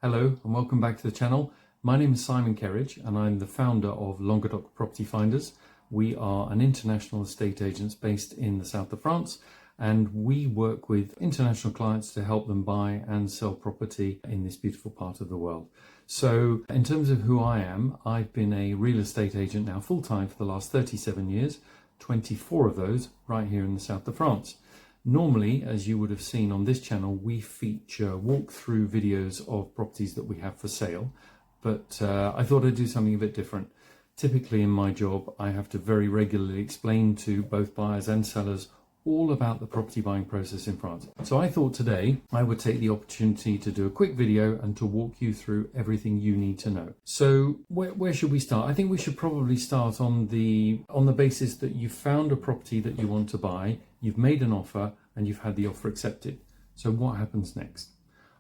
Hello and welcome back to the channel. My name is Simon Kerridge and I'm the founder of Languedoc Property Finders. We are an international estate agents based in the south of France, and we work with international clients to help them buy and sell property in this beautiful part of the world. So in terms of who I am, I've been a real estate agent now full-time for the last 37 years, 24 of those right here in the south of France. Normally, as you would have seen on this channel, we feature walkthrough videos of properties that we have for sale, but I thought I'd do something a bit different. Typically in my job, I have to very regularly explain to both buyers and sellers all about the property buying process in France. So I thought today I would take the opportunity to do a quick video and to walk you through everything you need to know. So where should we start? I think we should probably start on the basis that you've found a property that you want to buy, you've made an offer and you've had the offer accepted. So what happens next?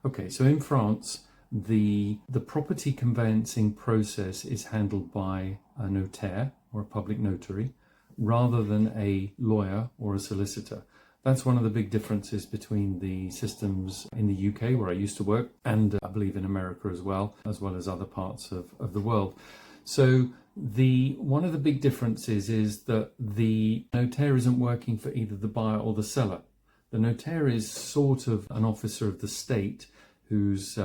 Okay, so in France, the property conveyancing process is handled by a notaire or a public notary, rather than a lawyer or a solicitor. That's one of the big differences between the systems in the UK, where I used to work, and I believe in America as well as other parts of the world. So one of the big differences is that the notaire isn't working for either the buyer or the seller. The notaire is sort of an officer of the state who's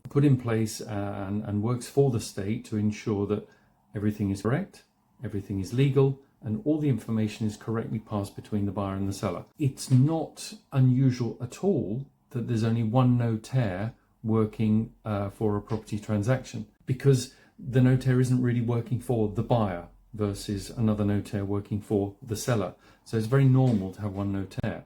put in place and works for the state to ensure that everything is correct, everything is legal, and all the information is correctly passed between the buyer and the seller. It's not unusual at all that there's only one notaire working for a property transaction, because the notaire isn't really working for the buyer versus another notaire working for the seller. So it's very normal to have one notaire.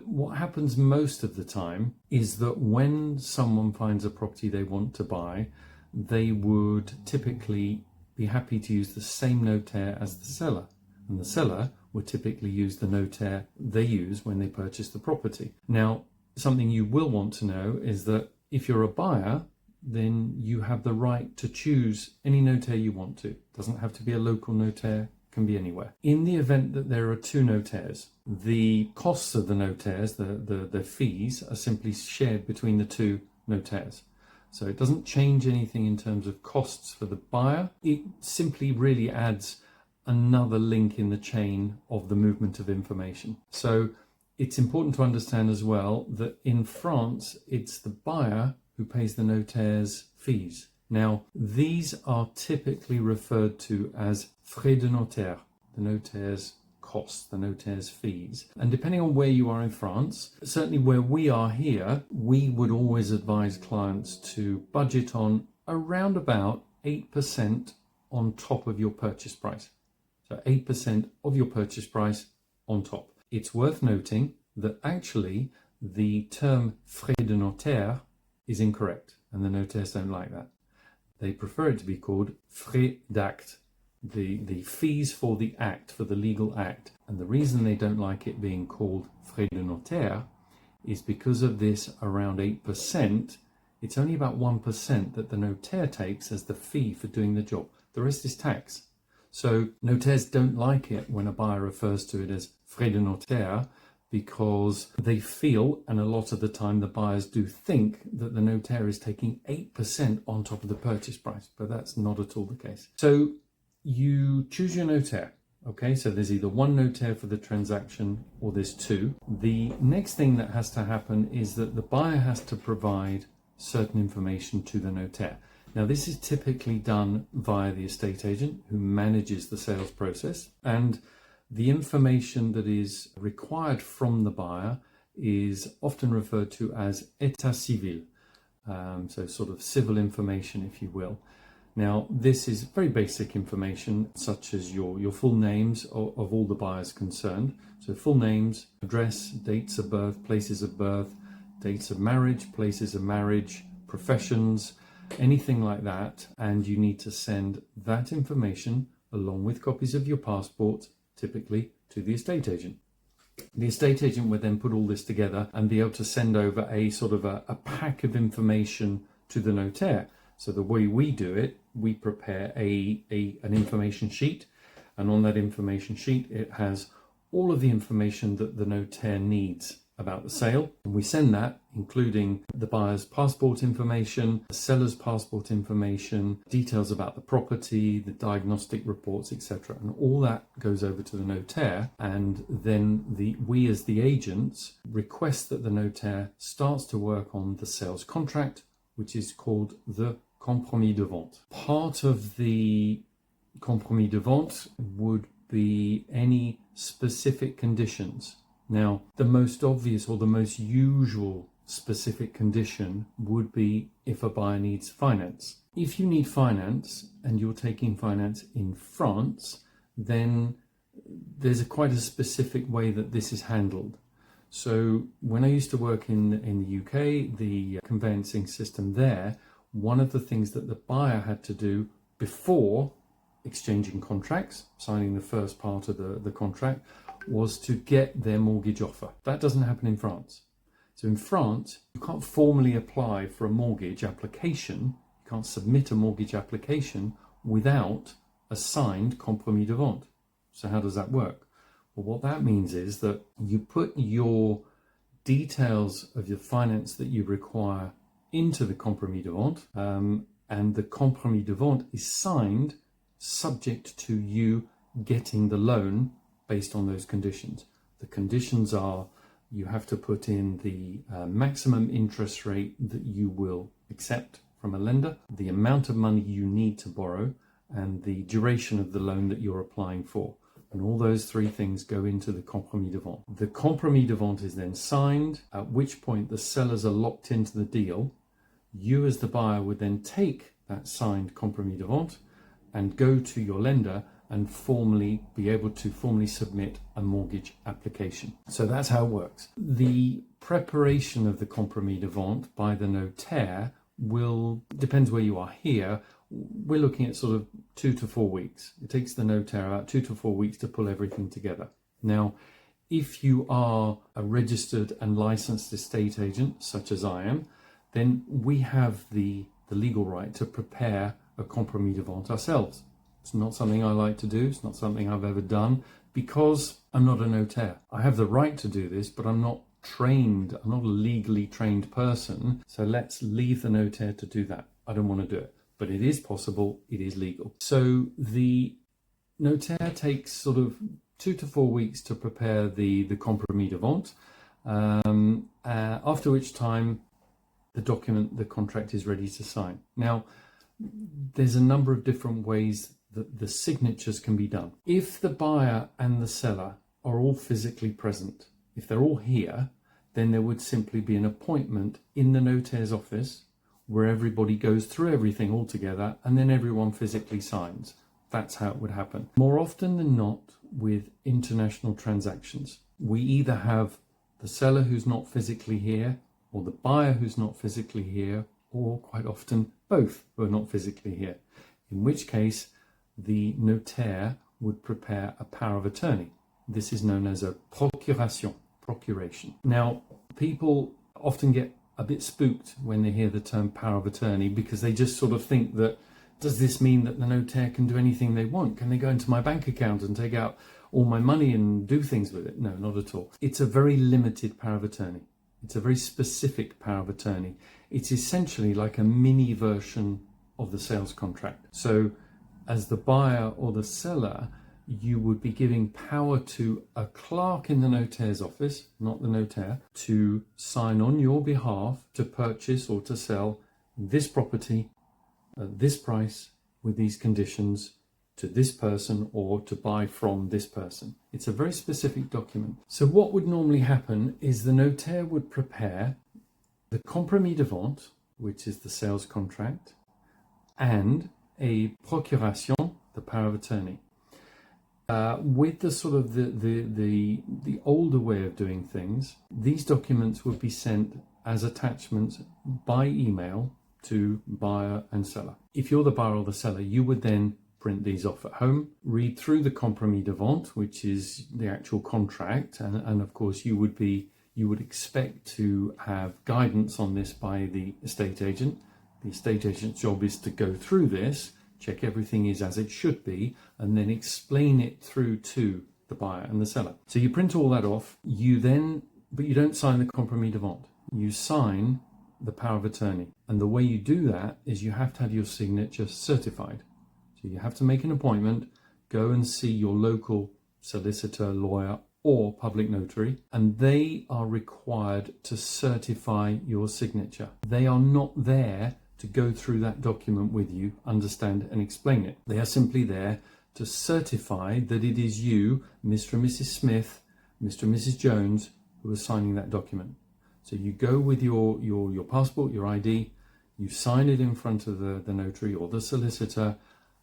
What happens most of the time is that when someone finds a property they want to buy, they would typically be happy to use the same notaire as the seller, and the seller would typically use the notaire they use when they purchase the property. Now, something you will want to know is that if you're a buyer, then you have the right to choose any notaire you want to. It doesn't have to be a local notaire, can be anywhere. In the event that there are two notaires, the costs of the notaires, the fees, are simply shared between the two notaires. So it doesn't change anything in terms of costs for the buyer. It simply really adds another link in the chain of the movement of information. So it's important to understand as well that in France, it's the buyer who pays the notaire's fees. Now, these are typically referred to as frais de notaire, the notaire's costs, the notaire's fees. And depending on where you are in France, certainly where we are here, we would always advise clients to budget on around about 8% on top of your purchase price. So 8% of your purchase price on top. It's worth noting that actually the term frais de notaire is incorrect, and the notaires don't like that. They prefer it to be called frais d'acte, the fees for the act, for the legal act. And the reason they don't like it being called frais de notaire is because of this around 8%. It's only about 1% that the notaire takes as the fee for doing the job. The rest is tax. So notaires don't like it when a buyer refers to it as frais de notaire, because they feel, and a lot of the time the buyers do think, that the notaire is taking 8% on top of the purchase price, but that's not at all the case. So you choose your notaire. Okay, so there's either one notaire for the transaction or there's two. The next thing that has to happen is that the buyer has to provide certain information to the notaire. Now, this is typically done via the estate agent who manages the sales process, and the information that is required from the buyer is often referred to as état civil, so sort of civil information, if you will. Now, this is very basic information, such as your full names of all the buyers concerned. So full names, address, dates of birth, places of birth, dates of marriage, places of marriage, professions, anything like that. And you need to send that information along with copies of your passport, typically, to the estate agent. The estate agent would then put all this together and be able to send over a sort of a pack of information to the notaire. So the way we do it, we prepare an information sheet, and on that information sheet it has all of the information that the notaire needs about the sale, and we send that including the buyer's passport information, the seller's passport information, details about the property, the diagnostic reports, etc. And all that goes over to the notaire, and then we as the agents request that the notaire starts to work on the sales contract, which is called the compromis de vente. Part of the compromis de vente would be any specific conditions. Now, the most obvious or the most usual specific condition would be if a buyer needs finance. If you need finance and you're taking finance in France, then there's quite a specific way that this is handled. So when I used to work in the UK, the conveyancing system there, one of the things that the buyer had to do before exchanging contracts, signing the first part of the contract, was to get their mortgage offer. That doesn't happen in France. So in France, you can't formally apply for a mortgage application, you can't submit a mortgage application without a signed compromis de vente. So how does that work? Well, what that means is that you put your details of your finance that you require into the compromis de vente, and the compromis de vente is signed subject to you getting the loan based on those conditions. The conditions are you have to put in the maximum interest rate that you will accept from a lender, the amount of money you need to borrow, and the duration of the loan that you're applying for. And all those three things go into the compromis de vente. The compromis de vente is then signed, at which point the sellers are locked into the deal. You as the buyer would then take that signed compromis de vente and go to your lender and be able to formally submit a mortgage application. So that's how it works. The preparation of the compromis de vente by the notaire depends where you are here. We're looking at sort of 2 to 4 weeks. It takes the notaire about 2 to 4 weeks to pull everything together. Now, if you are a registered and licensed estate agent, such as I am, then we have the legal right to prepare a compromis de vente ourselves. It's not something I like to do. It's not something I've ever done because I'm not a notaire. I have the right to do this, but I'm not trained. I'm not a legally trained person. So let's leave the notaire to do that. I don't want to do it, but it is possible. It is legal. So the notaire takes sort of 2 to 4 weeks to prepare the compromis de vente, after which time the contract is ready to sign. Now, there's a number of different ways that the signatures can be done. If the buyer and the seller are all physically present, if they're all here, then there would simply be an appointment in the notaire's office where everybody goes through everything all together and then everyone physically signs. That's how it would happen. More often than not, with international transactions, we either have the seller who's not physically here or the buyer who's not physically here, or quite often both who are not physically here, in which case the notaire would prepare a power of attorney. This is known as a procuration. Now, people often get a bit spooked when they hear the term power of attorney because they just sort of think that, does this mean that the notaire can do anything they want? Can they go into my bank account and take out all my money and do things with it? No, not at all. It's a very limited power of attorney. It's a very specific power of attorney. It's essentially like a mini version of the sales contract. So as the buyer or the seller, you would be giving power to a clerk in the notaire's office, not the notaire, to sign on your behalf to purchase or to sell this property at this price with these conditions to this person, or to buy from this person. It's a very specific document. So what would normally happen is the notaire would prepare the compromis de vente, which is the sales contract, and a procuration, the power of attorney. With the sort of the older way of doing things, these documents would be sent as attachments by email to buyer and seller. If you're the buyer or the seller, you would then print these off at home, read through the compromis de vente, which is the actual contract, and of course you would expect to have guidance on this by the estate agent. The estate agent's job is to go through this, check everything is as it should be, and then explain it through to the buyer and the seller. So you print all that off. You then but you don't sign the compromis de vente. You sign the power of attorney. And the way you do that is you have to have your signature certified. So you have to make an appointment, go and see your local solicitor, lawyer, or public notary, and they are required to certify your signature. They are not there to go through that document with you, understand and explain it. They are simply there to certify that it is you, Mr. and Mrs. Smith, Mr. and Mrs. Jones, who are signing that document. So you go with your passport, your ID, you sign it in front of the notary or the solicitor,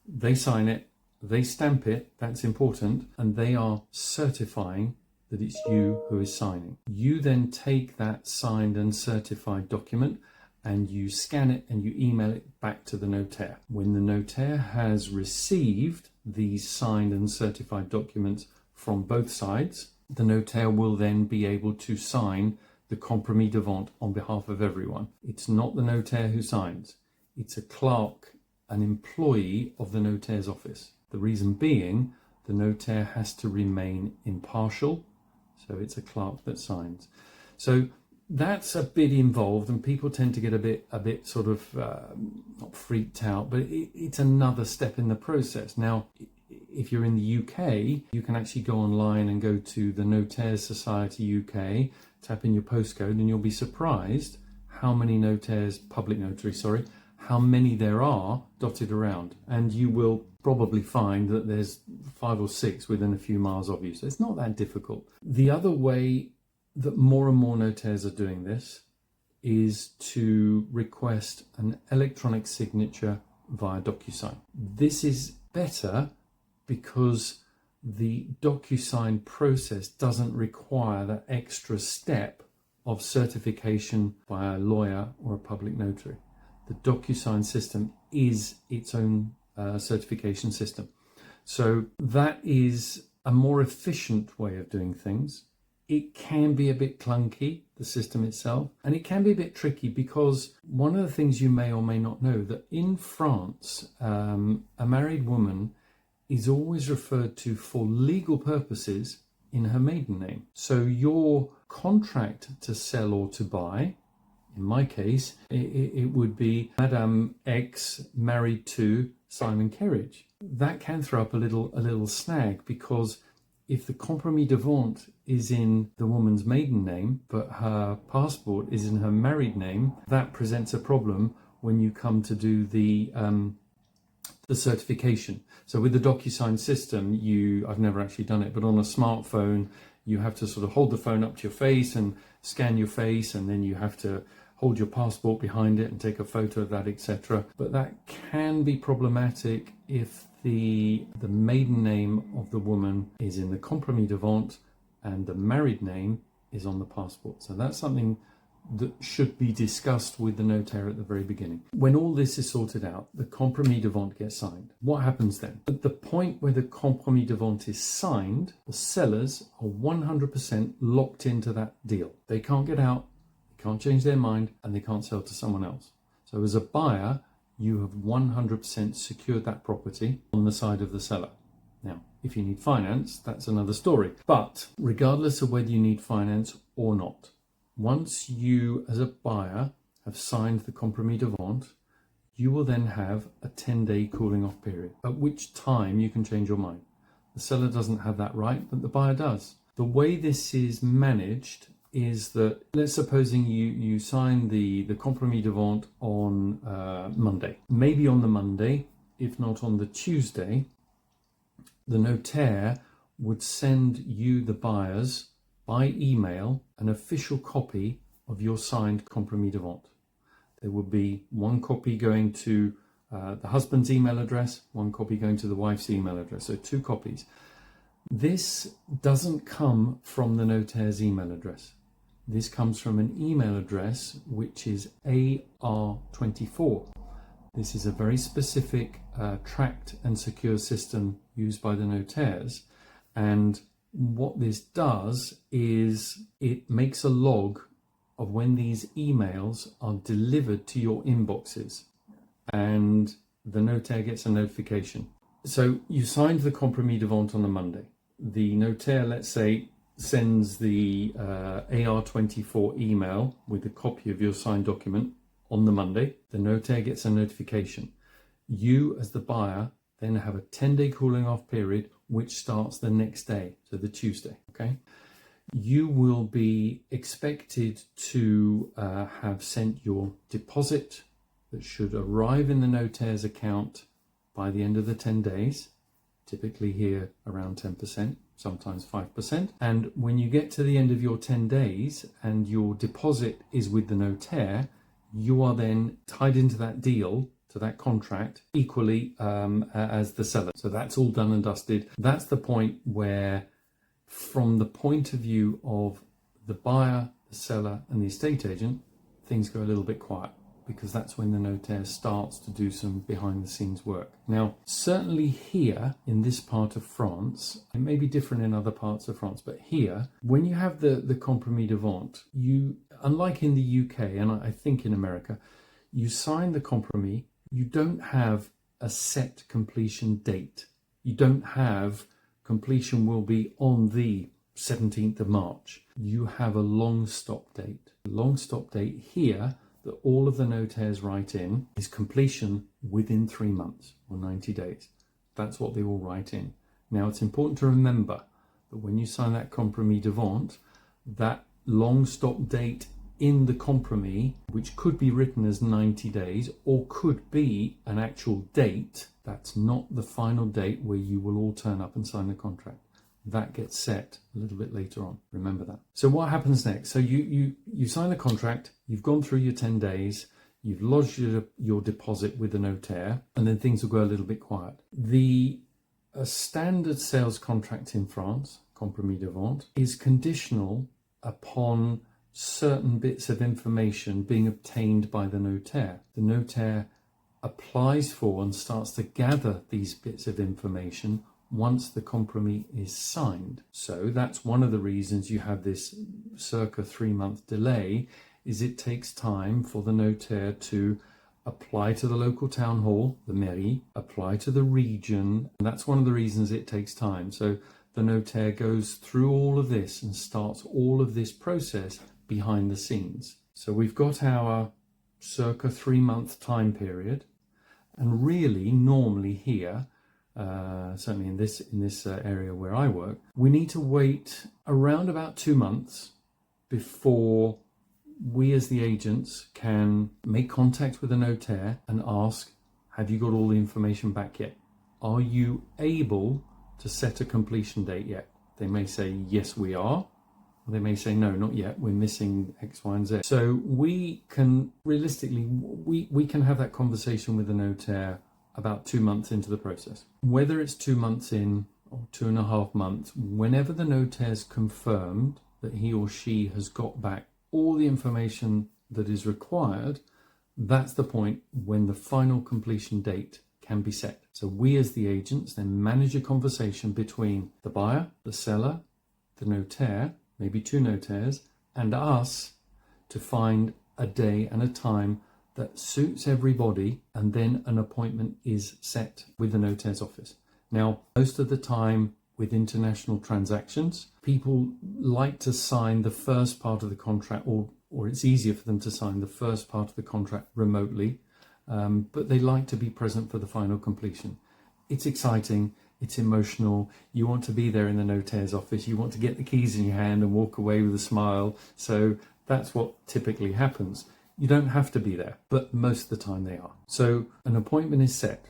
they sign it, they stamp it, that's important, and they are certifying that it's you who is signing. You then take that signed and certified document and you scan it and you email it back to the notaire. When the notaire has received these signed and certified documents from both sides, the notaire will then be able to sign the compromis de vente on behalf of everyone. It's not the notaire who signs, it's a clerk, an employee of the notaire's office. The reason being, the notaire has to remain impartial, so it's a clerk that signs. So that's a bit involved, and people tend to get a bit sort of not freaked out, but it's another step in the process. Now, if you're in the UK, you can actually go online and go to the Notaire Society UK, tap in your postcode, and you'll be surprised how many notaires, public notaries, sorry, how many there are dotted around. And you will probably find that there's 5 or 6 within a few miles of you. So it's not that difficult. The other way that more and more notaires are doing this is to request an electronic signature via DocuSign. This is better because the DocuSign process doesn't require that extra step of certification by a lawyer or a public notary. The DocuSign system is its own certification system. So that is a more efficient way of doing things. It can be a bit clunky, the system itself, and it can be a bit tricky because one of the things you may or may not know that in France, a married woman is always referred to for legal purposes in her maiden name. So your contract to sell or to buy, in my case, it would be Madame X married to Simon Kerridge. That can throw up a little snag because if the compromis de vente is in the woman's maiden name, but her passport is in her married name, that presents a problem when you come to do the certification. So with the DocuSign system, I've never actually done it, but on a smartphone, you have to sort of hold the phone up to your face and scan your face, and then you have to hold your passport behind it and take a photo of that, etc. But that can be problematic if the maiden name of the woman is in the compromis de vente and the married name is on the passport. So that's something that should be discussed with the notaire at the very beginning. When all this is sorted out, the compromis de vente gets signed. What happens then? At the point where the compromis de vente is signed, the sellers are 100% locked into that deal. They can't get out, they can't change their mind, and they can't sell to someone else. So as a buyer, you have 100% secured that property on the side of the seller. Now, if you need finance, that's another story. But regardless of whether you need finance or not, once you, as a buyer, have signed the compromis de vente, you will then have a 10-day cooling off period, at which time you can change your mind. The seller doesn't have that right, but the buyer does. The way this is managed is that, let's supposing you sign the compromis de vente on Monday. Maybe on the Monday, if not on the Tuesday, the notaire would send you, the buyers, by email, an official copy of your signed compromis de vente. There would be one copy going to the husband's email address, one copy going to the wife's email address, so 2 copies. This doesn't come from the notaire's email address. This comes from an email address which is AR24. This is a very specific tracked and secure system used by the notaires, and what this does is it makes a log of when these emails are delivered to your inboxes, and the notaire gets a notification. So you signed the compromis de vente on a Monday. The notaire, let's say, sends the AR24 email with a copy of your signed document on the Monday. The notaire gets a notification. You, as the buyer, then have a 10-day cooling off period, which starts the next day, so the Tuesday, okay? You will be expected to have sent your deposit that should arrive in the notaire's account by the end of the 10 days, typically here around 10%, sometimes 5%. And when you get to the end of your 10 days and your deposit is with the notaire, you are then tied into that deal, to that contract, equally as the seller. So that's all done and dusted. That's the point where, from the point of view of the buyer, the seller, and the estate agent, things go a little bit quiet, because that's when the notaire starts to do some behind the scenes work. Now, certainly here in this part of France, it may be different in other parts of France, but here, when you have the compromis de vente, you, unlike in the UK, and I think in America, you sign the compromis, you don't have a set completion date. You don't have completion will be on the 17th of March. You have a long stop date. The long stop date here that all of the notaires write in is completion within 3 months or 90 days. That's what they all write in. Now, it's important to remember that when you sign that compromis de vente, that long stop date in the compromis, which could be written as 90 days or could be an actual date, that's not the final date where you will all turn up and sign the contract. That gets set a little bit later on. Remember that. So what happens next? So you sign the contract, you've gone through your 10 days, you've lodged your deposit with the notaire, and then things will go a little bit quiet. A standard sales contract in France, compromis de vente, is conditional upon certain bits of information being obtained by the notaire. The notaire applies for and starts to gather these bits of information once the compromis is signed. So that's one of the reasons you have this circa 3-month delay, is it takes time for the notaire to apply to the local town hall, the mairie, apply to the region, and that's one of the reasons it takes time. So the notaire goes through all of this and starts all of this process behind the scenes. So we've got our circa 3-month time period, and really normally here, certainly in this area where I work, we need to wait around about 2 months before we as the agents can make contact with the notaire and ask, have you got all the information back yet? Are you able to set a completion date yet? They may say, yes, we are. They may say, no, not yet, we're missing X, Y, and Z. So we can, realistically, we can have that conversation with the notaire about 2 months into the process. Whether it's 2 months in or 2.5 months, whenever the notaire's confirmed that he or she has got back all the information that is required, that's the point when the final completion date can be set. So we as the agents then manage a conversation between the buyer, the seller, the notaire, maybe 2 notaires, and us to find a day and a time that suits everybody, and then an appointment is set with the notaire's office. Now, most of the time with international transactions, people like to sign the first part of the contract, or it's easier for them to sign the first part of the contract remotely, but they like to be present for the final completion. It's exciting. It's emotional. You want to be there in the notaire's office. You want to get the keys in your hand and walk away with a smile. So that's what typically happens. You don't have to be there, but most of the time they are. So an appointment is set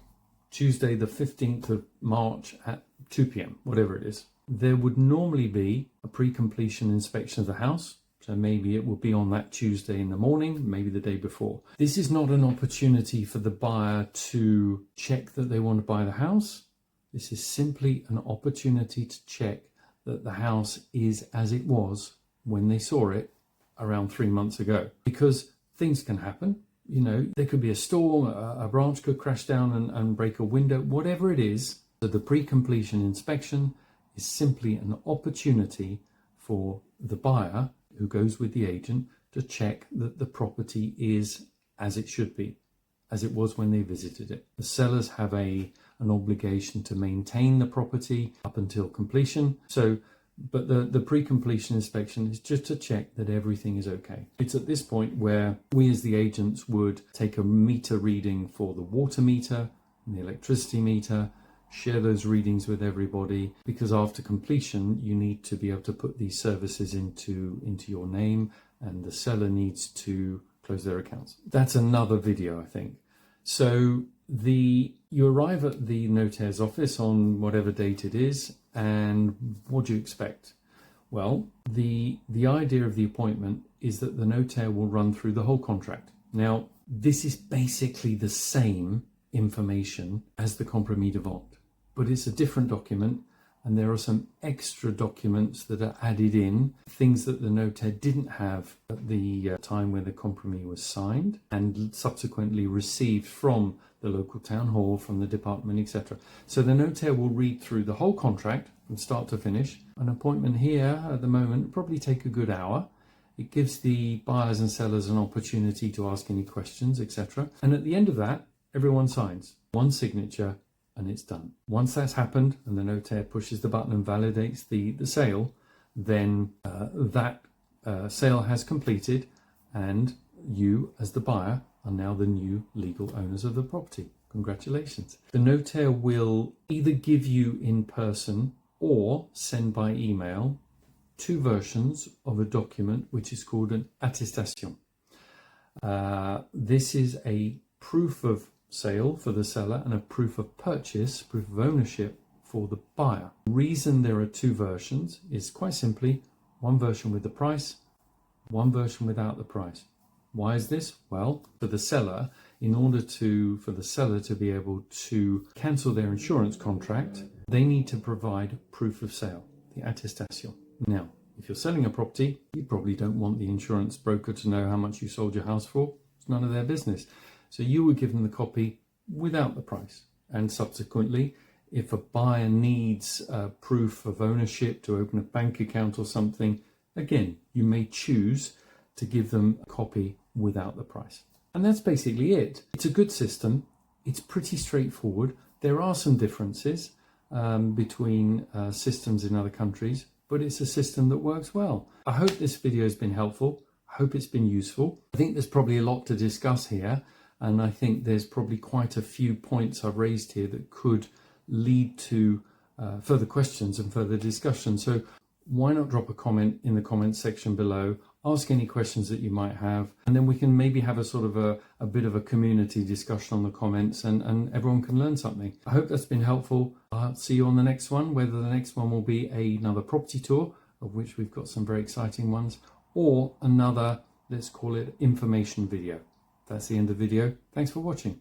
Tuesday, the 15th of March at 2 p.m, whatever it is. There would normally be a pre-completion inspection of the house. So maybe it will be on that Tuesday in the morning, maybe the day before. This is not an opportunity for the buyer to check that they want to buy the house. This is simply an opportunity to check that the house is as it was when they saw it around 3 months ago. Because things can happen. You know, there could be a storm, a branch could crash down and break a window, whatever it is. So the pre-completion inspection is simply an opportunity for the buyer who goes with the agent to check that the property is as it should be, as it was when they visited it. The sellers have an obligation to maintain the property up until completion. So But the pre-completion inspection is just to check that everything is okay. It's at this point where we as the agents would take a meter reading for the water meter and the electricity meter, share those readings with everybody, because after completion you need to be able to put these services into your name, and the seller needs to close their accounts. That's another video, I think. So you arrive at the notaire's office on whatever date it is, and what do you expect? Well, the idea of the appointment is that the notaire will run through the whole contract. Now, this is basically the same information as the compromis de vente, but it's a different document, and there are some extra documents that are added in, things that the notaire didn't have at the time when the compromis was signed and subsequently received from the local town hall, from the department, etc. So the notaire will read through the whole contract from start to finish. An appointment here at the moment will probably take a good hour. It gives the buyers and sellers an opportunity to ask any questions, etc. And at the end of that, everyone signs. One signature, and it's done. Once that's happened and the notaire pushes the button and validates the sale, then that sale has completed, and you as the buyer are now the new legal owners of the property. Congratulations. The notaire will either give you in person or send by email 2 versions of a document which is called an attestation. This is a proof of sale for the seller and a proof of purchase, proof of ownership for the buyer. The reason there are 2 versions is quite simply one version with the price, one version without the price. Why is this? Well, for the seller, in order for the seller to be able to cancel their insurance contract, they need to provide proof of sale, the attestation. Now, if you're selling a property, you probably don't want the insurance broker to know how much you sold your house for. It's none of their business. So you would give them the copy without the price. And subsequently, if a buyer needs proof of ownership to open a bank account or something, again, you may choose to give them a copy without the price. And that's basically it. It's a good system. It's pretty straightforward. There are some differences between systems in other countries, but it's a system that works well. I hope this video has been helpful. I hope it's been useful. I think there's probably a lot to discuss here, and I think there's probably quite a few points I've raised here that could lead to further questions and further discussion. So why not drop a comment in the comments section below, ask any questions that you might have, and then we can maybe have a sort of a bit of a community discussion on the comments, and everyone can learn something. I hope that's been helpful. I'll see you on the next one, whether the next one will be another property tour, of which we've got some very exciting ones, or another, let's call it, information video. That's the end of the video. Thanks for watching.